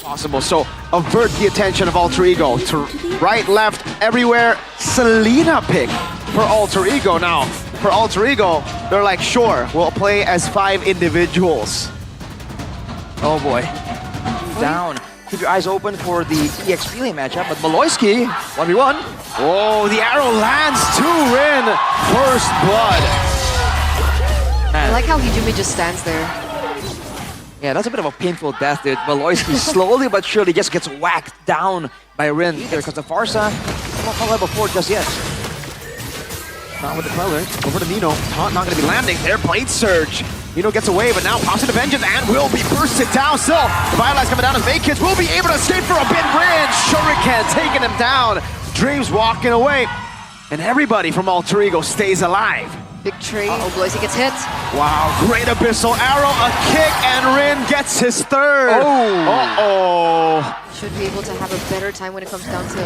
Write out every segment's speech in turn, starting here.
possible. So avert the attention of Alter Ego to right, left, everywhere. Selena pick for Alter Ego. Now, for Alter Ego, they're like, sure, we'll play as 5 individuals. Oh boy. Down. Keep your eyes open for the EXP lane matchup, but Maloyski, 1v1. Oh, the arrow lands to Rin. First blood. I like how Hijumi just stands there. Yeah, that's a bit of a painful death, dude. Maloyski slowly but surely just gets whacked down by Rin. There comes the Farsa. Not call level 4 just yet. Not with the Queller. Over to Nino. Taunt not going to be landing there. Blade Surge. Nino gets away, but now Positive Vengeance and will be bursted down. Still, the Violites coming down as Kids will be able to escape for a bit. Rin, Shuriken taking him down. Dreams walking away. And everybody from Alter Ego stays alive. Big trade. Oh, Bloisy gets hit. Wow, great Abyssal Arrow, a kick, and Rin gets his third. Oh. Uh-oh. Should be able to have a better time when it comes down to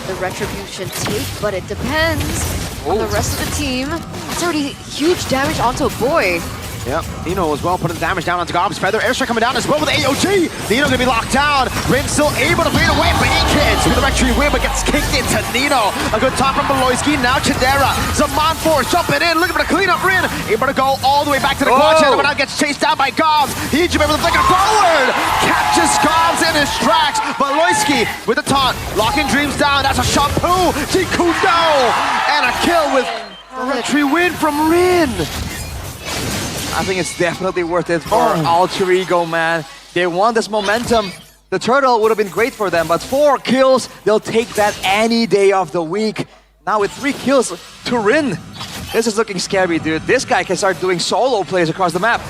the Retribution take, but it depends on the rest of the team. It's already huge damage onto a boy. Yep, Nino as well putting damage down onto Gob's Feather. Airstrike coming down as well with AOG. Nino gonna be locked down. Rin still able to bleed away. Kids with a victory win, but gets kicked into Nino. A good top from Beloyski. Now Chidera. Zaman Force jumping in, looking for the clean up. Rin able to go all the way back to the quad channel, but now gets chased down by Gobs. He's able to flick it forward. Catches Gobs in his tracks. Beloyski with the taunt, locking Dreams down. That's a shampoo. Jikundo. And a kill with a victory win from Rin. I think it's definitely worth it for Alter Ego, man. They want this momentum. The turtle would have been great for them, but 4 kills, they'll take that any day of the week. Now with 3 kills to Rin. This is looking scary, dude. This guy can start doing solo plays across the map.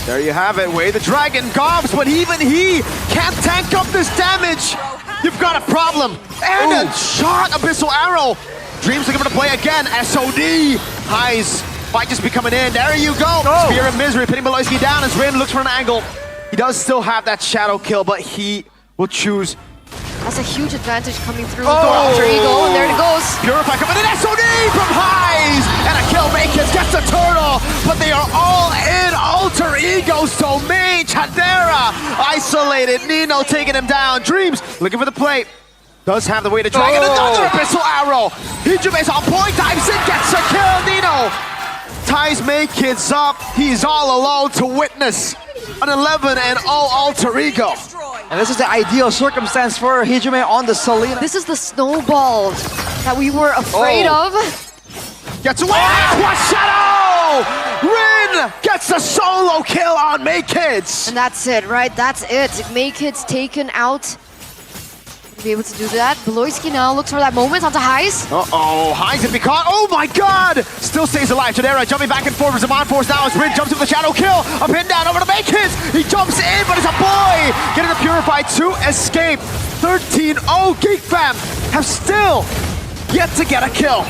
There you have it, Way the Dragon Gobs, but even he can't tank up this damage. You've got a problem. And a shot, Abyssal Arrow. Dreams looking for the play again. SOD. Highs. Fight just be coming in. There you go. Spear of Misery pitting Beloyski down as Rin looks for an angle. He does still have that shadow kill, but he will choose. That's a huge advantage coming through for Alter Ego, and there it goes. Purify coming in. SOD from Highs. And a kill. Makins gets the turtle, but they are all in Alter Ego's domain. Chadera isolated. Nino taking him down. Dreams looking for the plate. Does have the Way to Dragon. Another Abyssal Arrow. Hijume's on point. Dives in. Gets a kill. Nino ties Kids up. He's all alone to witness an 11-0 Alter Ego. And this is the ideal circumstance for Hijume on the Selena. This is the snowball that we were afraid of. Gets away. Shadow! Rin gets the solo kill on Kids. And that's it, right? That's it. Kids taken out. Be able to do that. Beloyski now looks for that moment onto Highs. Highs if he caught. Oh my god! Still stays alive. Chidera jumping back and forth with Zaman Force now as Rin jumps with the shadow kill. A pin down over to Kids. He jumps in, but it's a boy getting the Purify to escape. 13-0 Geek Fam have still yet to get a kill.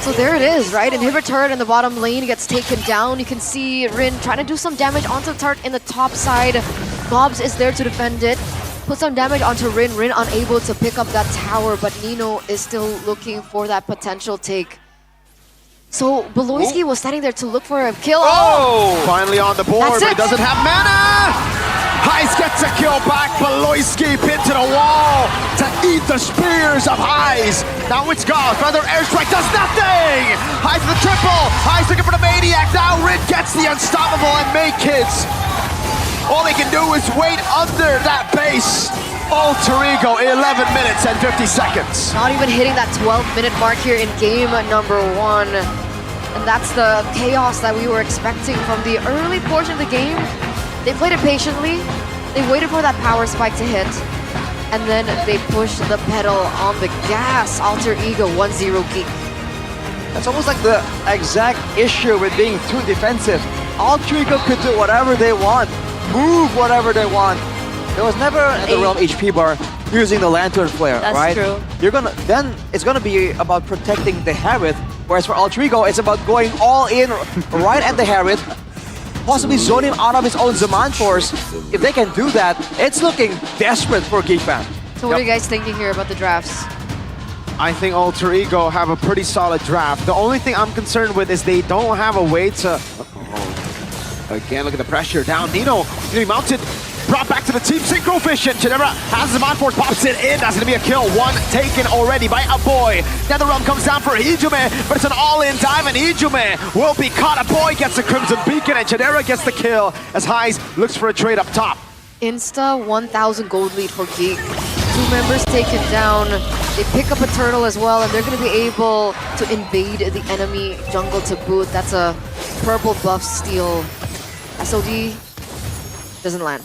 So there it is, right? Inhibit turret in the bottom lane gets taken down. You can see Rin trying to do some damage onto the turret in the top side. Gobs is there to defend it. Put some damage onto Rin. Rin unable to pick up that tower, but Nino is still looking for that potential take. So Beloyski was standing there to look for a kill. Finally on the board, but he doesn't have mana! Highs gets a kill back. Beloyski pinned to the wall to eat the spears of Highs. Now it's gone. Feather Airstrike does nothing! Highs for the triple. Highs looking for the Maniac. Now Rin gets the Unstoppable and Kids. All they can do is wait under that base. Alter Ego, 11 minutes and 50 seconds. Not even hitting that 12-minute mark here in game number 1. And that's the chaos that we were expecting from the early portion of the game. They played it patiently. They waited for that power spike to hit. And then they pushed the pedal on the gas. Alter Ego 1-0 Geek. That's almost like the exact issue with being too defensive. Alter Ego could do whatever they want. Move whatever they want. There was never at the Realm HP bar using the Lantern Flare, right? That's true. Then it's gonna be about protecting the Harith, whereas for Alter Ego, it's about going all in right at the Harith, possibly zone him out of his own Zaman Force. If they can do that, it's looking desperate for Geek Fam. So what are you guys thinking here about the drafts? I think Alter Ego have a pretty solid draft. The only thing I'm concerned with is they don't have a way to... Again, look at the pressure down. Nino, mounted. brought back to the team. Synchro Vision. Chidera has the Mind Force, pops it in. That's going to be a kill. One taken already by a boy. NetherRealm comes down for Ijume, but it's an all-in dive, and Ijume will be caught. A boy gets the Crimson Beacon, and Chidera gets the kill as Heis looks for a trade up top. Insta 1,000 gold lead for Geek. 2 members taken down. They pick up a turtle as well, and they're going to be able to invade the enemy jungle to boot. That's a purple buff steal. SOD doesn't land.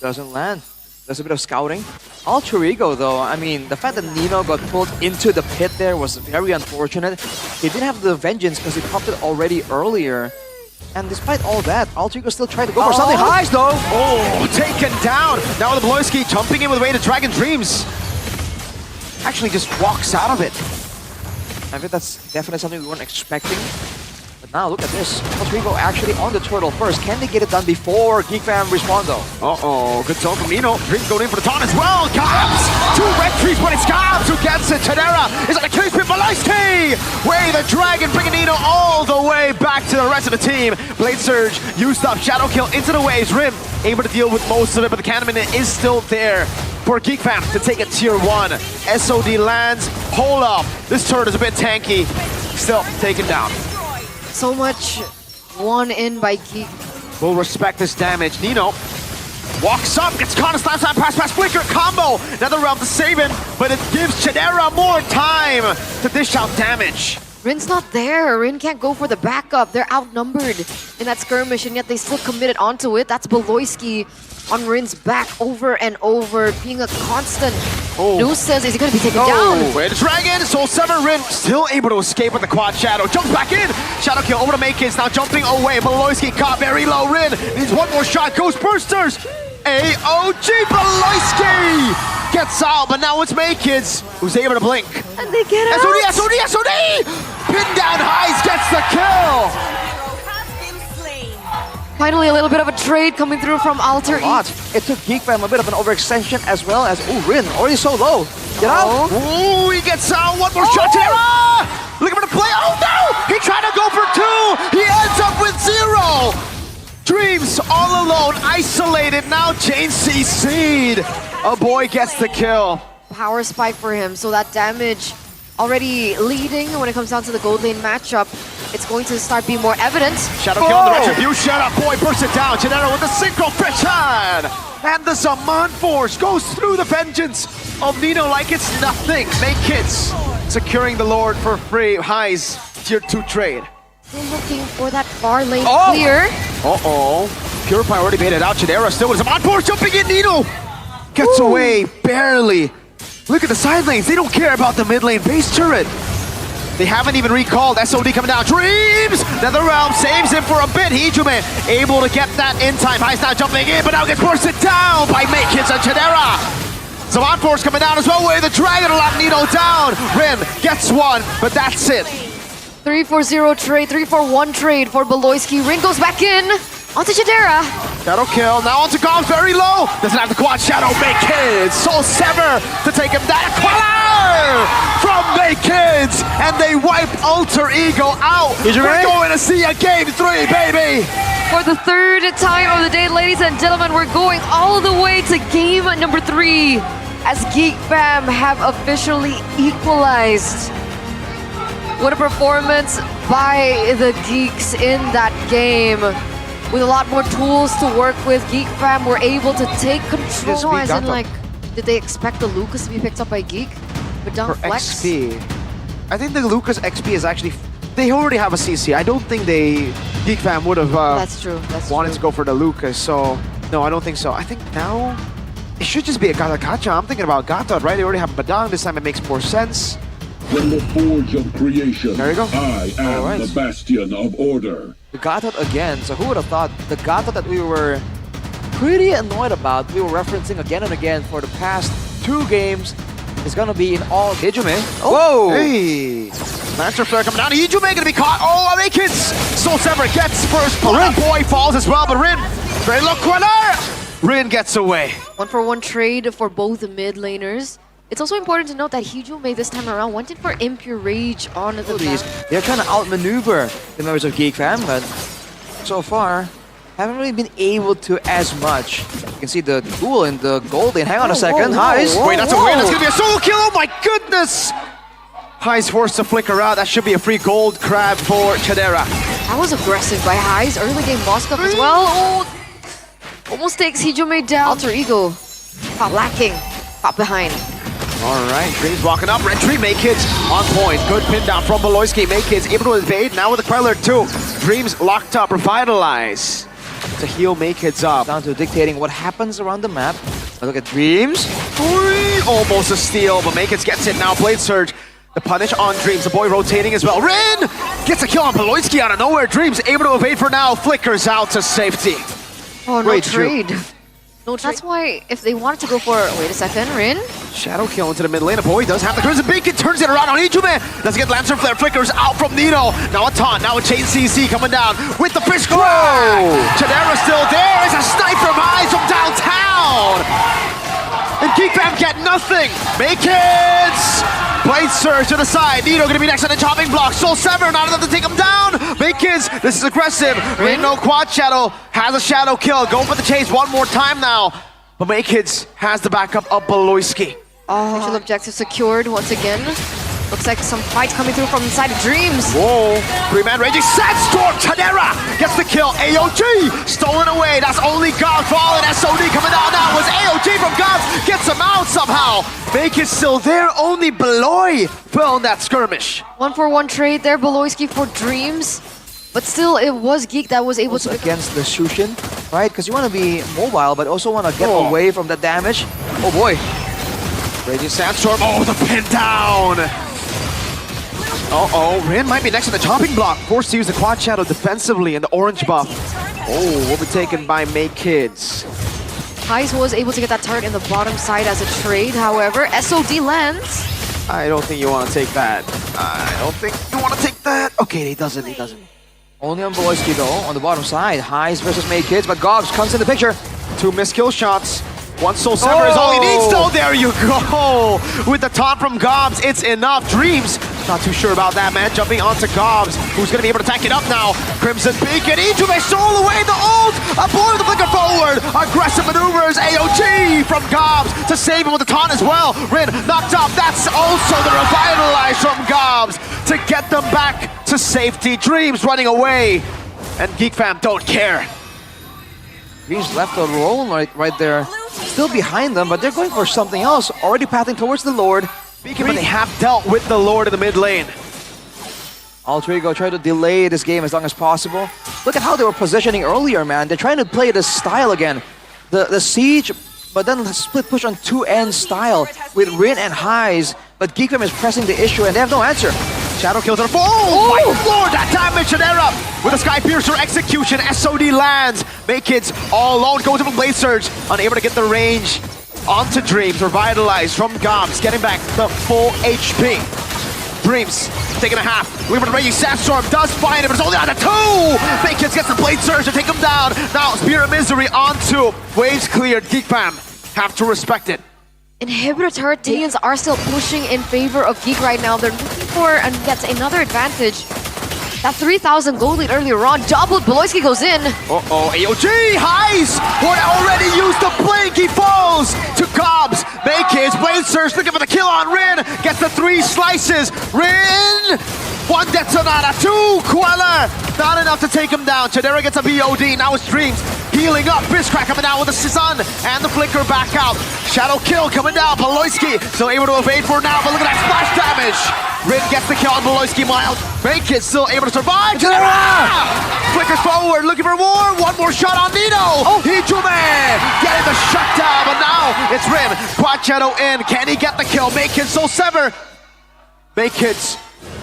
Doesn't land. There's a bit of scouting. Alter Ego, though, I mean, the fact that Nino got pulled into the pit there was very unfortunate. He didn't have the vengeance because he popped it already earlier. And despite all that, Alter Ego still tried to go for something high, though. Oh, taken down. Now the Bloisky jumping in with way to Dragon Dreams. Actually just walks out of it. I think that's definitely something we weren't expecting. But now look at this. Alter Ego actually on the turtle first. Can they get it done before Geek Fam responds, though? Uh-oh, good zone from Nino. Dreams going in for the taunt as well. Gobs! 2 red trees, but it's Gobs who gets it. Chidera is on a killing spree. Bloisky! Way the dragon, bringing Nino all the way back to the rest of the team. Blade Surge used up. Shadow Kill into the waves. Rim able to deal with most of it, but the cannon is still there for Geek Fam to take a tier 1. SOD lands. Hold up. This turret is a bit tanky. Still taken down. So much won in by Geek. We'll respect this damage. Nino walks up, gets caught in slam, pass, flicker, combo. NetherRealm to save him, but it gives Chidera more time to dish out damage. Rin's not there. Rin can't go for the backup. They're outnumbered in that skirmish, and yet they still committed onto it. That's Beloyski on Rin's back over and over, being a constant nuisance. Is he going to be taken down? Wait, Dragon, Soul Sever, Rin still able to escape with the quad Shadow. Jumps back in. Shadow Kill over to Makekids, now jumping away. Beloyski caught very low. Rin needs one more shot. Ghost Bursters. AOG Beloyski gets out, but now it's Makekids who's able to blink. And they get out. SOD! Pin down Heis gets the kill. Finally, a little bit of a trade coming through from Alter Ego. It took Geek Fam a bit of an overextension as well as, Rin, already so low. Get out. Ooh, he gets out. One more shot. Chidera! Looking for the play. Oh no! He tried to go for 2. He ends up with 0. Dreams all alone, isolated. Now Jane CC'd. A boy gets the kill. Power spike for him, so that damage already leading when it comes down to the gold lane matchup. It's going to start being more evident. Shadow Kill on the Retribution. A boy bursts it down. Chidera with the Synchro Vision. And the Zaman Force goes through the vengeance of Nino like it's nothing. Makekids securing the Lord for free. Heis, tier 2 trade. Still looking for that far lane clear. Purify already made it out. Chidera still with Zaman Force jumping in. Nino gets away barely. Look at the side lanes. They don't care about the mid lane base turret. They haven't even recalled. SOD coming down. Dreams! NetherRealm saves him for a bit. Ijume able to get that in time. Heis now jumping in, but now gets bursted down by Makekids and Chidera. Zaman Force coming down as well. Way the dragon lock Nino down. Rin gets one, but that's it. 3-4-0 trade, 3-4-1 trade for Beloyski. Rin goes back in. Onto Chidera. Shadow Kill, now onto Gobs, very low. Doesn't have the quad Shadow. Makekids, Soul Sever to take him down. Qualar from Makekids, and they wipe Alter Ego out. We're going to see a game 3, baby. For the 3rd time of the day, ladies and gentlemen, we're going all the way to game number 3 as Geek Fam have officially equalized. What a performance by the Geeks in that game. With a lot more tools to work with, Geek Fam were able to take control. As in, like, did they expect the Lucas to be picked up by Geek? But down For flex? XP, I think the Lucas XP is actually... They already have a CC. I don't think Geek Fam would have That's true. wanted to go for the Lucas. So, no, I don't think so. I think now it should just be a Gata Gacha. I'm thinking about Gata, right? They already have Badang. This time it makes more sense. From the forge of creation, There you go. I am the bastion of order. The Gatot again. So who would have thought the Gatot that we were pretty annoyed about, we were referencing again and again for the past 2 games, is gonna be in all Ijume. Whoa! Hey! Master Flare coming down. Ijume gonna be caught. Oh, Makekids! Soul Sever gets first. Rin boy falls as well, but Rin, very low corner. Rin gets away. 1-for-1 trade for both the mid laners. It's also important to note that Ijume this time around went in for Impure Rage on the map. They're trying to outmaneuver the members of Geek Fam, but so far, haven't really been able to as much. You can see the duel in the golden. Hang on a second. Heis. Wait, that's a win. That's gonna be a solo kill. Oh my goodness! Heis forced to flicker out. That should be a free gold crab for Chadera. That was aggressive by Heis. Early game boss up as well. Oh, almost takes Hijome down. Alter Ego. Caught lacking. Caught behind. All right, Dreams walking up. Red Tree, Maykids on point. Good pin down from Beloyski. Maykids able to evade. Now with the Queller too. Dreams locked up. Revitalize to heal Maykids up. Down to dictating what happens around the map. Look at Dreams. Almost a steal, but Maykids gets it now. Blade Surge. The punish on Dreams. The boy rotating as well. Rin gets a kill on Beloyski out of nowhere. Dreams able to evade for now. Flickers out to safety. Oh, no Great trade. No trade. That's why if they wanted to go for, wait a second, Rin? Shadow kill into the mid lane. A boy does have the Crimson Beacon. Turns it around on Ijume. Doesn't get Lancer Flare. Flickers out from Nino. Now a taunt. Now a chain CC coming down with the fish crack. Chadera's still there. It's a snipe from Heis from downtown. And Geek Fam get nothing. Maykids. Blade Surge to the side. Nino gonna be next on the chopping block. Soul Sever, not enough to take him down. Maykids, this is aggressive. Rin no quad shadow. Has a shadow kill. Going for the chase one more time now. But Maykids has the backup of Beloyski. Initial objective secured once again. Looks like some fight coming through from inside of Dreams. Whoa. 3-man raging. Sandstorm. Chadera gets the kill. AOG stolen away. That's only God falling. SOD coming down now. Was AOG from God. Gets him out somehow. Make it still there. Only Beloy fell in that skirmish. 1-for-1 trade there. Beloyski for Dreams. But still, it was Geek that was able to... Against the Shushin, right? Because you want to be mobile, but also want to get away from that damage. Oh boy. Raging Sandstorm. Oh, the pin down. Uh-oh, Rin might be next to the chopping block. Forced to use the quad shadow defensively in the orange buff. Oh, will be taken by Maykids. Heis was able to get that turret in the bottom side as a trade. However, SOD lands. I don't think you want to take that. I don't think you want to take that. Okay, he doesn't. Only on Beloyski though, on the bottom side. Heis versus Maykids, but Gobs comes in the picture. 2 missed kill shots. 1 Soul Sever is all he needs though. There you go. With the taunt from Gobs, it's enough. Dreams, not too sure about that, man. Jumping onto Gobs, who's going to be able to attack it up now. Crimson Beacon, Ijume stole away the ult. A boy with the flicker forward. Aggressive maneuvers. AOG from Gobs to save him with the taunt as well. Rin knocked up. That's also the revitalize from Gobs to get them back to safety. Dreams running away. And Geek Fam don't care. Dreams left alone right there. Still behind them, but they're going for something else. Already pathing towards the Lord. Beacon, but they have dealt with the Lord in the mid lane. Alter Ego try to delay this game as long as possible. Look at how they were positioning earlier, man. They're trying to play this style again. The siege, but then the split push on 2-end style with Rin and Heis. But Geek Fam is pressing the issue and they have no answer. Shadow kills her. Oh my lord, that damage Chadera with a Sky Piercer execution. SOD lands. Maykids all alone. Goes with a Blade Surge. Unable to get the range onto Dreams. Revitalized from Gobs. Getting back the full HP. Dreams taking a half. Looking for the Raging Sandstorm. Does find it, but it's only on the 2. Maykids gets the Blade Surge to take him down. Now Spear of Misery onto. Waves cleared. Geek Fam have to respect it. Inhibitor turret Tanians are still pushing in favor of Geek right now. They're looking for and gets another advantage. That 3,000 gold lead earlier on, doubled. Beloyski goes in. Uh-oh, AOG, Heis! Would already used the blink. He falls to Gobs. Maykids, Blade Surge looking for the kill on Rin. Gets the 3 slices. Rin! 1 Detonata, 2 Queller. Not enough to take him down. Chadera gets a BOD. Now it's Dreams. Healing up. Fistcrack coming down with the Sun and the Flicker back out. Shadow kill coming down. Beloyski still able to evade for now, but look at that splash damage. Rin gets the kill on Beloyski. Mild. Maykids still able to survive. Flickers forward, looking for more. 1 more shot on Nino. Hijome getting the shutdown, but now it's Rin. Quad Shadow in. Can he get the kill? Maykids Soul Sever. Maykids.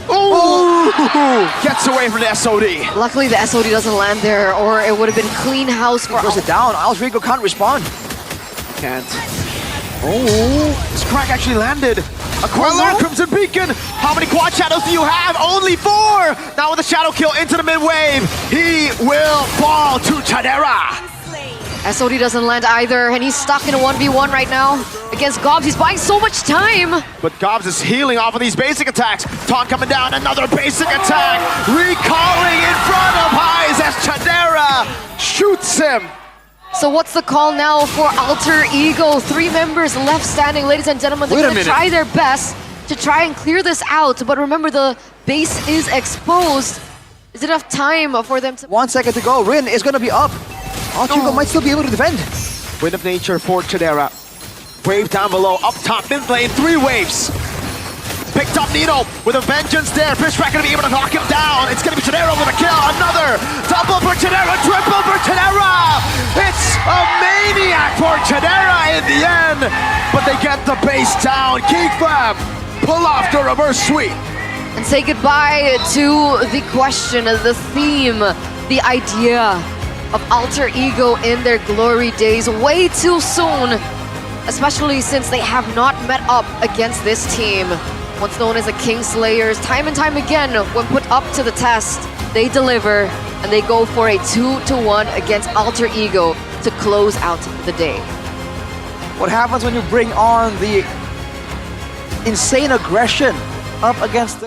Ooh! Gets away from the SOD. Luckily, the SOD doesn't land there, or it would have been clean house for... Throws it down. Alter Ego can't respond. Can't. Oh, this crack actually landed. A Queller, Crimson Beacon. How many quad shadows do you have? Only 4. Now with the shadow kill into the mid wave, he will fall to Chadera. SOD doesn't land either, and he's stuck in a 1v1 right now against Gobs. He's buying so much time. But Gobs is healing off of these basic attacks. Taunt coming down, another basic attack. Recalling in front of Highs as Chadera shoots him. So what's the call now for Alter Ego? 3 members left standing, ladies and gentlemen. They're gonna try their best to try and clear this out. But remember, the base is exposed. Is it enough time for them to... 1 second to go. Rin is gonna be up. Alter Ego might still be able to defend. Wind of Nature for Chadera. Wave down below, up top, mid lane, 3 waves. Picked up Nino with a vengeance there. Fishback gonna be able to knock him down. It's gonna be Chadera with a kill. Another double for Chadera, triple for Chadera. It's a maniac for Chadera in the end. But they get the base down. Geek Fam pull off the reverse sweep. And say goodbye to the question, the theme, the idea of Alter Ego in their glory days way too soon, especially since they have not met up against this team. Once known as the Kingslayers, time and time again, when put up to the test, they deliver and they go for a 2-1 against Alter Ego to close out the day. What happens when you bring on the insane aggression up against the